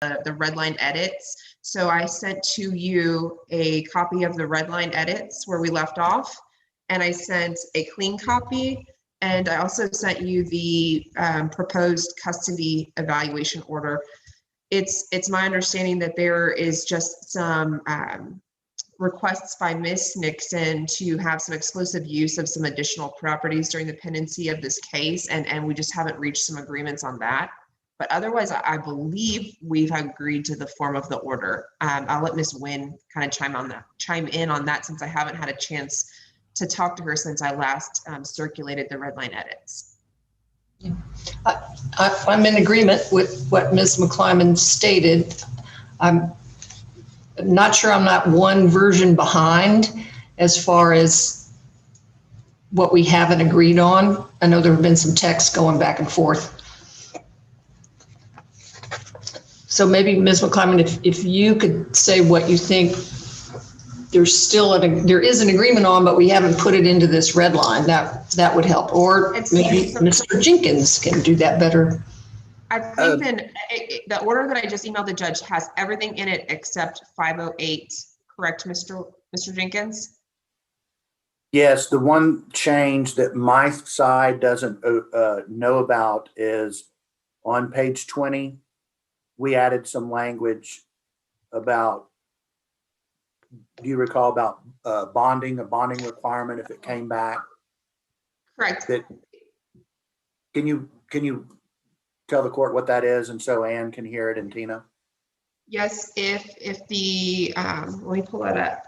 the red line edits. So I sent to you a copy of the red line edits where we left off, and I sent a clean copy. And I also sent you the proposed custody evaluation order. It's my understanding that there is just some requests by Ms. Nixon to have some exclusive use of some additional properties during the pendency of this case, and we just haven't reached some agreements on that. But otherwise, I believe we've agreed to the form of the order. I'll let Ms. Nguyen kind of chime in on that, since I haven't had a chance to talk to her since I last circulated the red line edits. Yeah. I'm in agreement with what Ms. McClyman stated. I'm not sure I'm not one version behind as far as what we haven't agreed on. I know there have been some texts going back and forth. So maybe Ms. McClyman, if you could say what you think there is an agreement on, but we haven't put it into this red line, that would help. Or maybe Mr. Jenkins can do that better. I think then the order that I just emailed the judge has everything in it except 508, correct, Mr. Jenkins? Yes, the one change that my side doesn't know about is on page 20, we added some language about, do you recall, about a bonding requirement if it came back? Correct. Can you tell the court what that is, and so Ann can hear it, and Tina? Yes, if the, let me pull that up.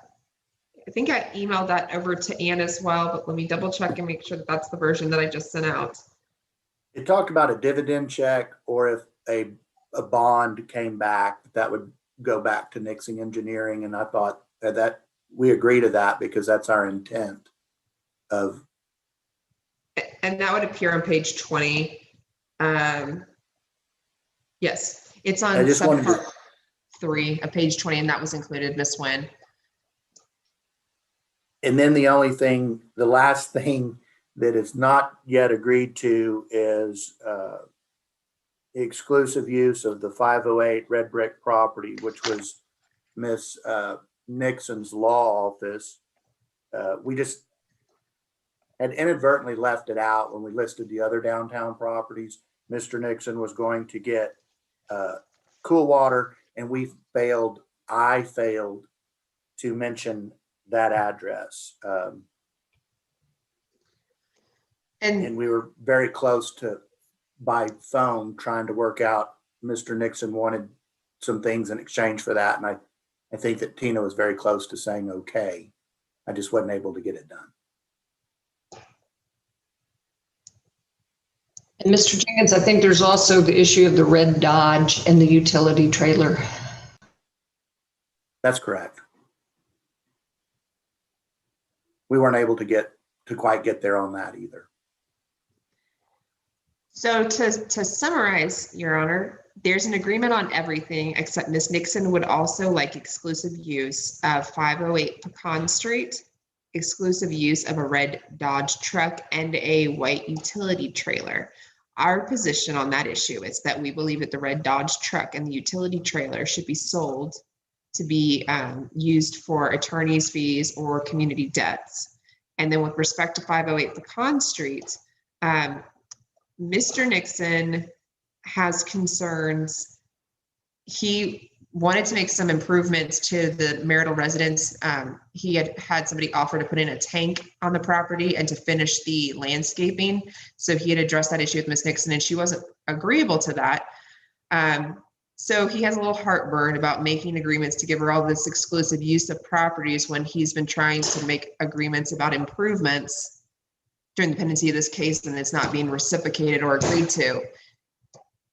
I think I emailed that over to Ann as well, but let me double check and make sure that that's the version that I just sent out. It talked about a dividend check, or if a bond came back, that would go back to Nixon Engineering, and I thought that we agree to that because that's our intent of. And that would appear on page 20. Yes, it's on subpart 3 of page 20, and that was included, Ms. Nguyen. And then the last thing that is not yet agreed to is the exclusive use of the 508 red brick property, which was Miss Nixon's law office. We just had inadvertently left it out when we listed the other downtown properties. Mr. Nixon was going to get cool water, and I failed to mention that address. And we were very close to, by phone, trying to work out, Mr. Nixon wanted some things in exchange for that. And I think that Tina was very close to saying, okay. I just wasn't able to get it done. And Mr. Jenkins, I think there's also the issue of the red Dodge and the utility trailer. That's correct. We weren't able to quite get there on that either. So to summarize, Your Honor, there's an agreement on everything except Ms. Nixon would also like exclusive use of 508 Pecan Street, exclusive use of a red Dodge truck, and a white utility trailer. Our position on that issue is that we believe that the red Dodge truck and the utility trailer should be sold to be used for attorney's fees or community debts. And then with respect to 508 Pecan Street, Mr. Nixon has concerns. He wanted to make some improvements to the marital residence. He had somebody offer to put in a tank on the property and to finish the landscaping. So he had addressed that issue with Ms. Nixon, and she wasn't agreeable to that. So he has a little heartburn about making agreements to give her all this exclusive use of properties when he's been trying to make agreements about improvements during the pendency of this case, and it's not being reciprocated or agreed to.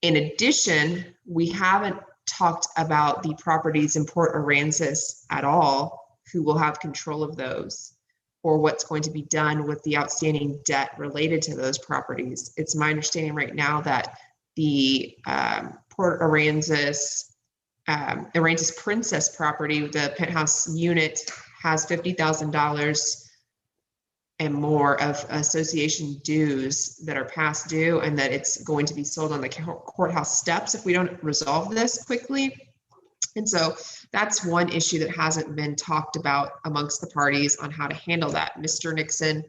In addition, we haven't talked about the properties in Port Aransas at all, who will have control of those, or what's going to be done with the outstanding debt related to those properties. It's my understanding right now that the Port Aransas, Aransas Princess property, the penthouse unit, has $50,000 and more of association dues that are past due, and that it's going to be sold on the courthouse steps if we don't resolve this quickly. And so that's one issue that hasn't been talked about amongst the parties on how to handle that. Mr. Nixon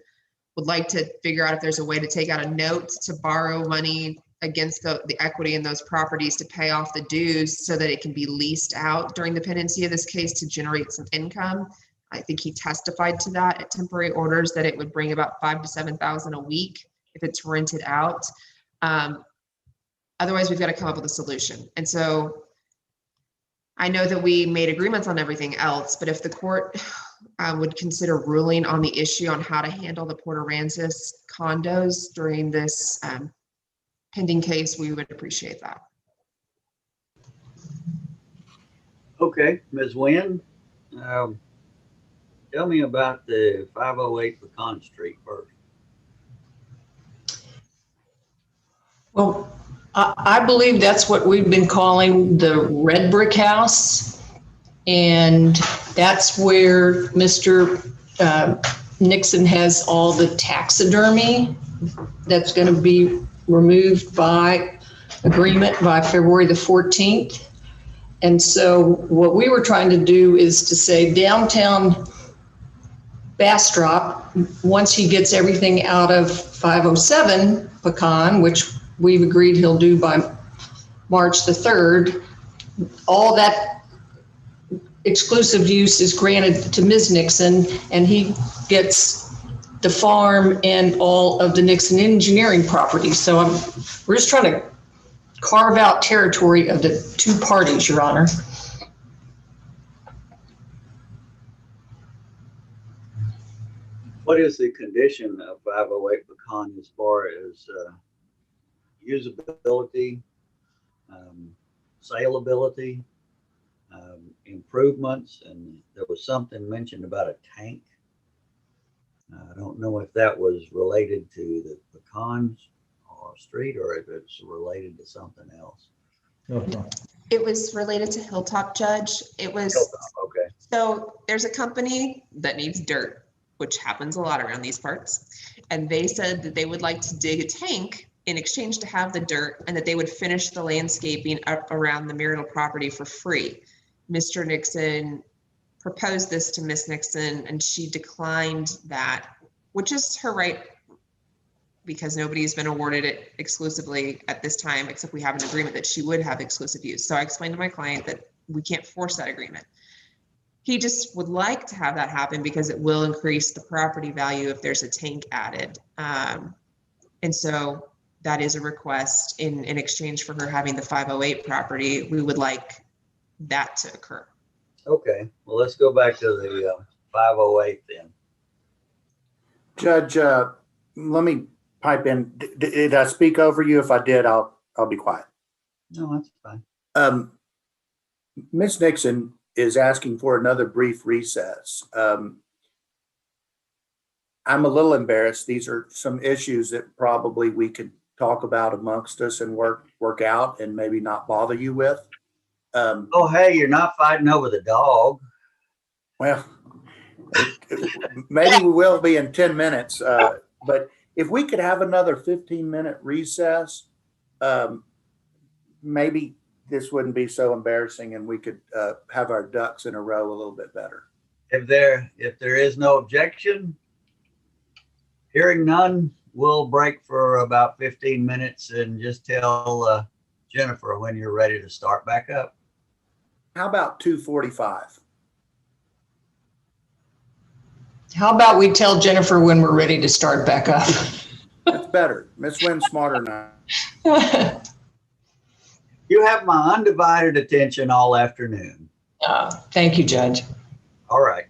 would like to figure out if there's a way to take out a note to borrow money against the equity in those properties to pay off the dues so that it can be leased out during the pendency of this case to generate some income. I think he testified to that at temporary orders, that it would bring about $5,000 to $7,000 a week if it's rented out. Otherwise, we've got to come up with a solution. And so I know that we made agreements on everything else, but if the court would consider ruling on the issue on how to handle the Port Aransas condos during this pending case, we would appreciate that. Okay, Ms. Wynn, tell me about the 508 Pecan Street first. Well, I believe that's what we've been calling the red brick house. And that's where Mr. Nixon has all the taxidermy that's going to be removed by agreement by February the 14th. And so what we were trying to do is to say downtown Bastrop, once he gets everything out of 507 Pecan, which we've agreed he'll do by March the 3rd, all that exclusive use is granted to Ms. Nixon, and he gets the farm and all of the Nixon engineering property. So we're just trying to carve out territory of the two parties, Your Honor. What is the condition of 508 Pecan as far as usability, saleability, improvements? And there was something mentioned about a tank. I don't know if that was related to the Pecan Street or if it's related to something else. It was related to Hilltop, Judge. It was, okay. So there's a company that needs dirt, which happens a lot around these parts. And they said that they would like to dig a tank in exchange to have the dirt, and that they would finish the landscaping up around the marital property for free. Mr. Nixon proposed this to Miss Nixon, and she declined that, which is her right, because nobody's been awarded it exclusively at this time, except we have an agreement that she would have exclusive use. So I explained to my client that we can't force that agreement. He just would like to have that happen because it will increase the property value if there's a tank added. And so that is a request in exchange for her having the 508 property. We would like that to occur. Okay, well, let's go back to the 508 then. Judge, let me pipe in. Did I speak over you? If I did, I'll be quiet. No, that's fine. Ms. Nixon is asking for another brief recess. I'm a little embarrassed. These are some issues that probably we could talk about amongst us and work out and maybe not bother you with. Oh, hey, you're not fighting over the dog. Well, maybe we will be in 10 minutes, but if we could have another 15-minute recess, maybe this wouldn't be so embarrassing and we could have our ducks in a row a little bit better. If there is no objection, hearing none, we'll break for about 15 minutes and just tell Jennifer when you're ready to start back up. How about 2:45? How about we tell Jennifer when we're ready to start back up? That's better. Miss Wynn's smarter than I. You have my undivided attention all afternoon. Thank you, Judge. All right.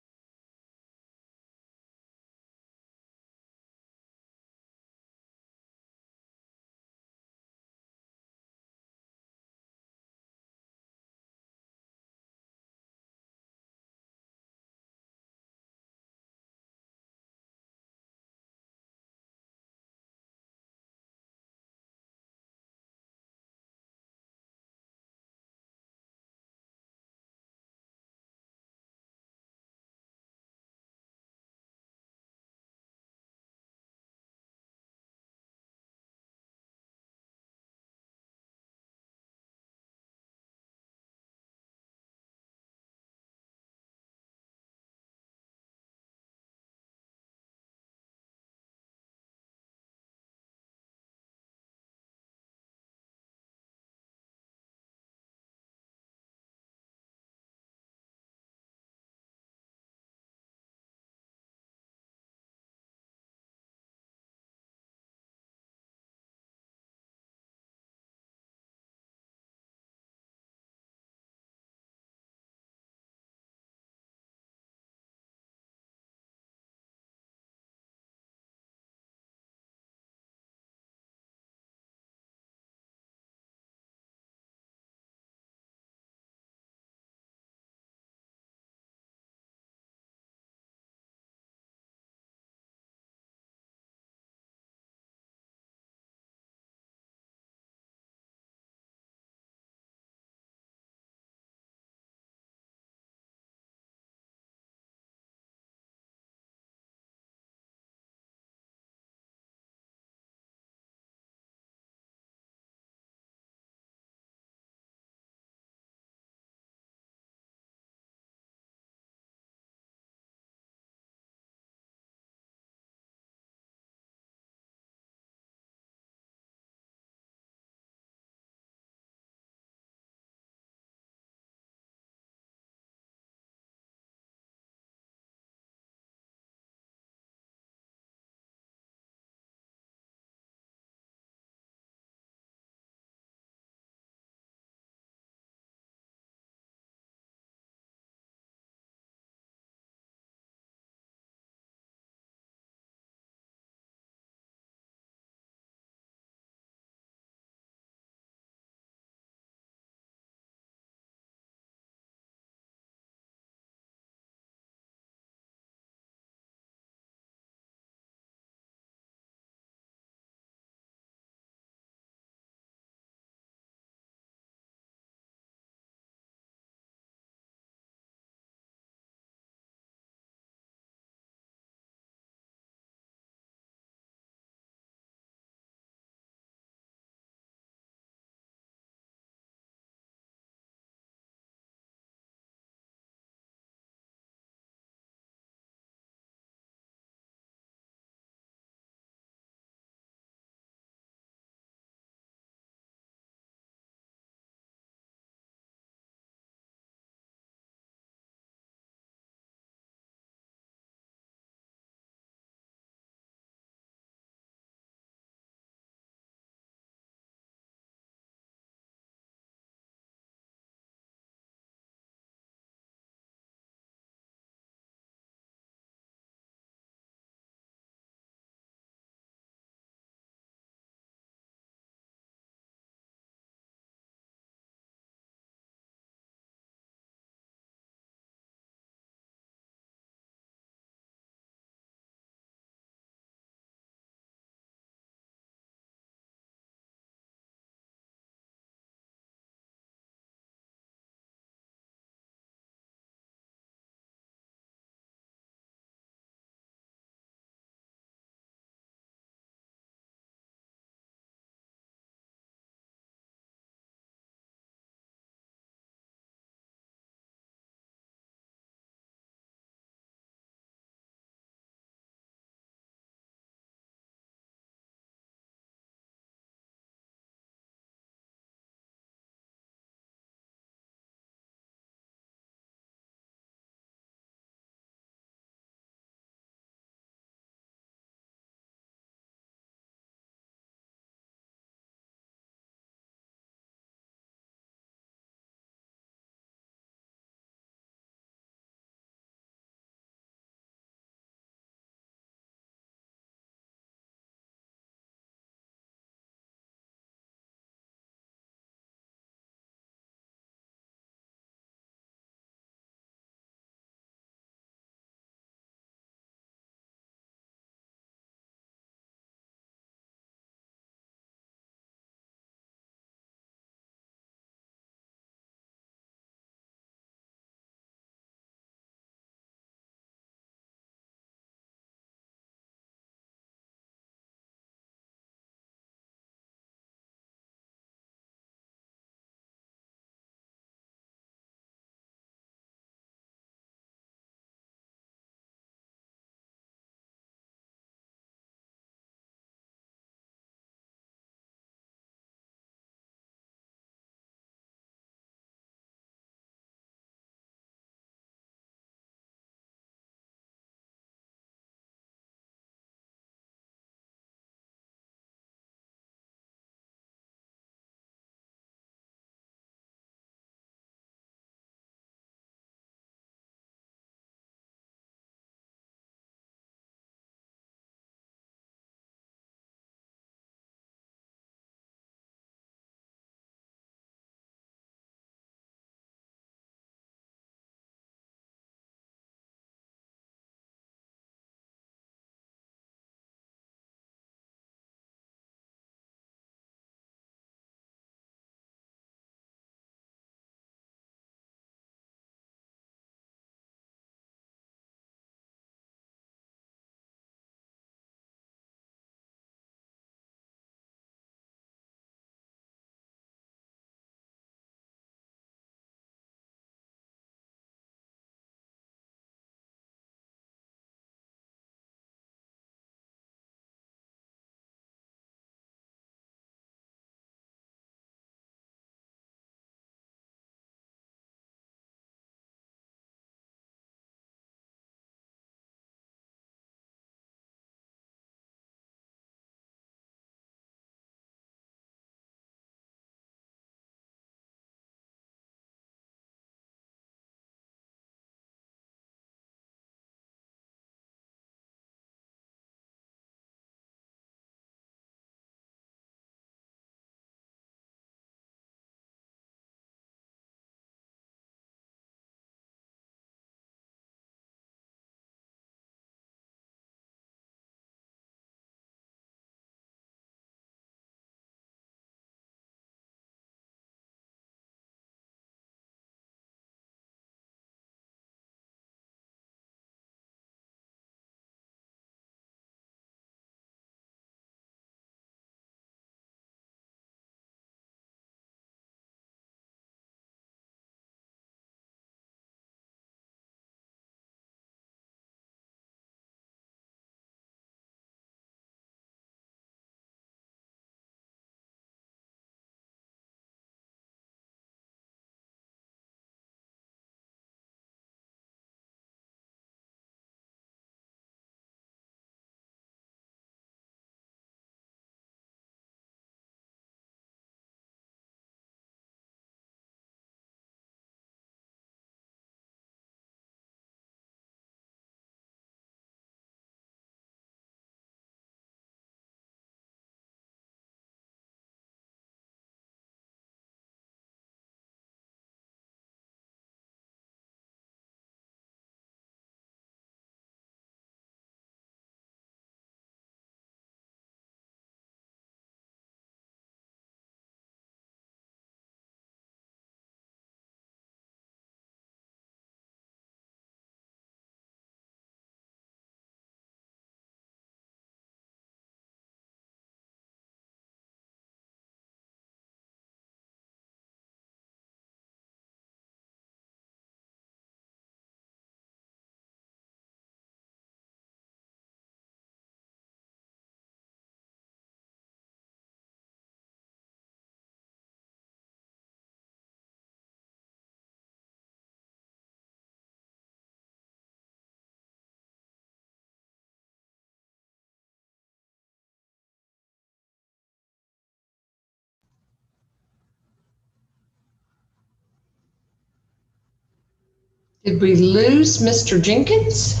Did we lose Mr. Jenkins?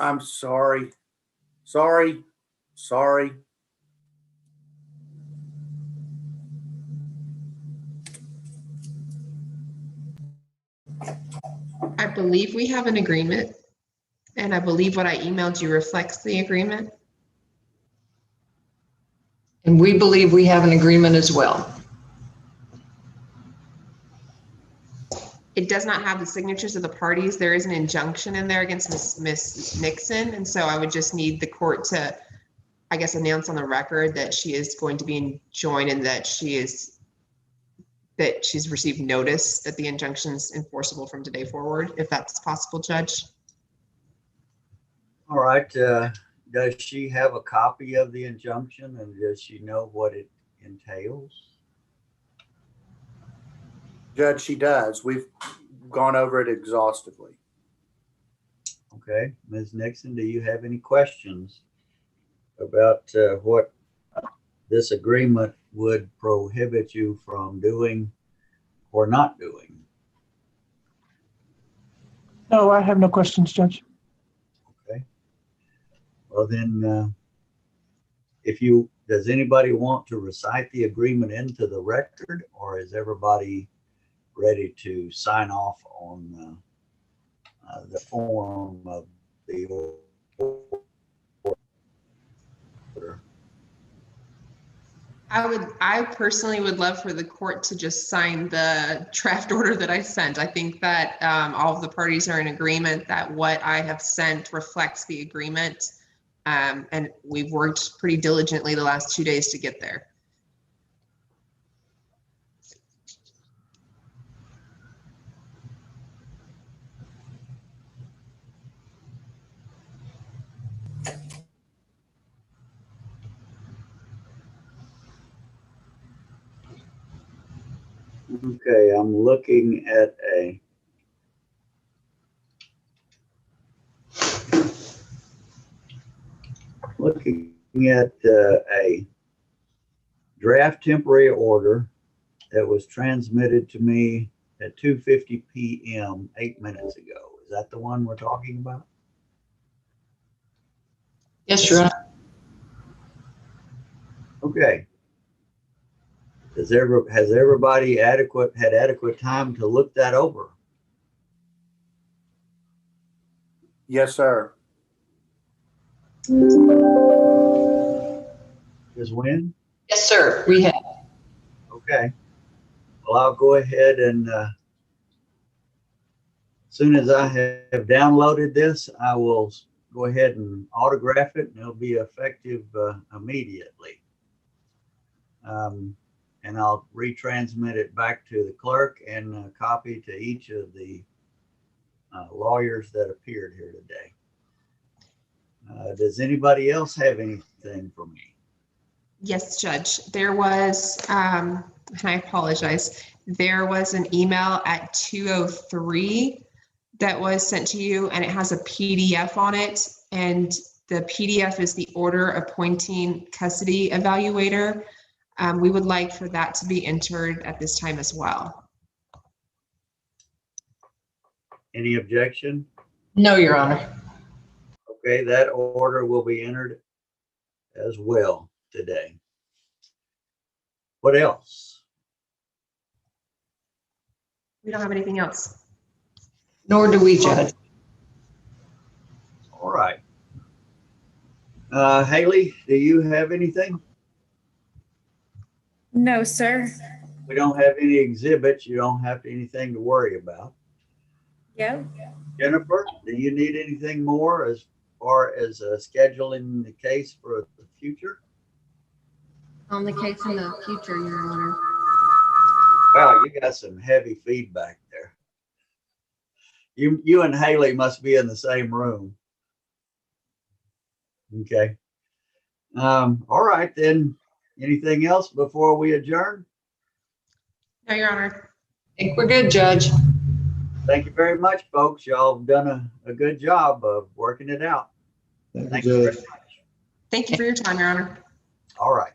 I'm sorry. Sorry. Sorry. I believe we have an agreement, and I believe what I emailed you reflects the agreement. And we believe we have an agreement as well. It does not have the signatures of the parties. There is an injunction in there against Miss Nixon, and so I would just need the court to, I guess, announce on the record that she is going to be enjoined and that she's received notice that the injunction is enforceable from today forward, if that's possible, Judge. All right. Does she have a copy of the injunction, and does she know what it entails? Judge, she does. We've gone over it exhaustively. Okay. Ms. Nixon, do you have any questions about what this agreement would prohibit you from doing or not doing? No, I have no questions, Judge. Okay. Well, then, does anybody want to recite the agreement into the record, or is everybody ready to sign off on the form of the order? I personally would love for the court to just sign the draft order that I sent. I think that all of the parties are in agreement that what I have sent reflects the agreement. And we've worked pretty diligently the last 2 days to get there. Okay, I'm looking at a draft temporary order that was transmitted to me at 2:50 p.m. 8 minutes ago. Is that the one we're talking about? Yes, Your Honor. Okay. Has everybody had adequate time to look that over? Yes, sir. Ms. Wynn? Yes, sir, we have. Okay. Well, I'll go ahead and as soon as I have downloaded this, I will go ahead and autograph it, and it'll be effective immediately. And I'll retransmit it back to the clerk and a copy to each of the lawyers that appeared here today. Does anybody else have anything for me? Yes, Judge. There was, and I apologize, there was an email at 2:03 that was sent to you, and it has a PDF on it. And the PDF is the order appointing custody evaluator. We would like for that to be entered at this time as well. Any objection? No, Your Honor. Okay, that order will be entered as well today. What else? We don't have anything else. Nor do we, Judge. All right. Haley, do you have anything? No, sir. We don't have any exhibits. You don't have anything to worry about. Yeah. Jennifer, do you need anything more as far as scheduling the case for the future? On the case in the future, Your Honor. Wow, you got some heavy feedback there. You and Haley must be in the same room. Okay. All right then. Anything else before we adjourn? No, Your Honor. I think we're good, Judge. Thank you very much, folks. Y'all have done a good job of working it out. Thank you very much. Thank you for your time, Your Honor. All right.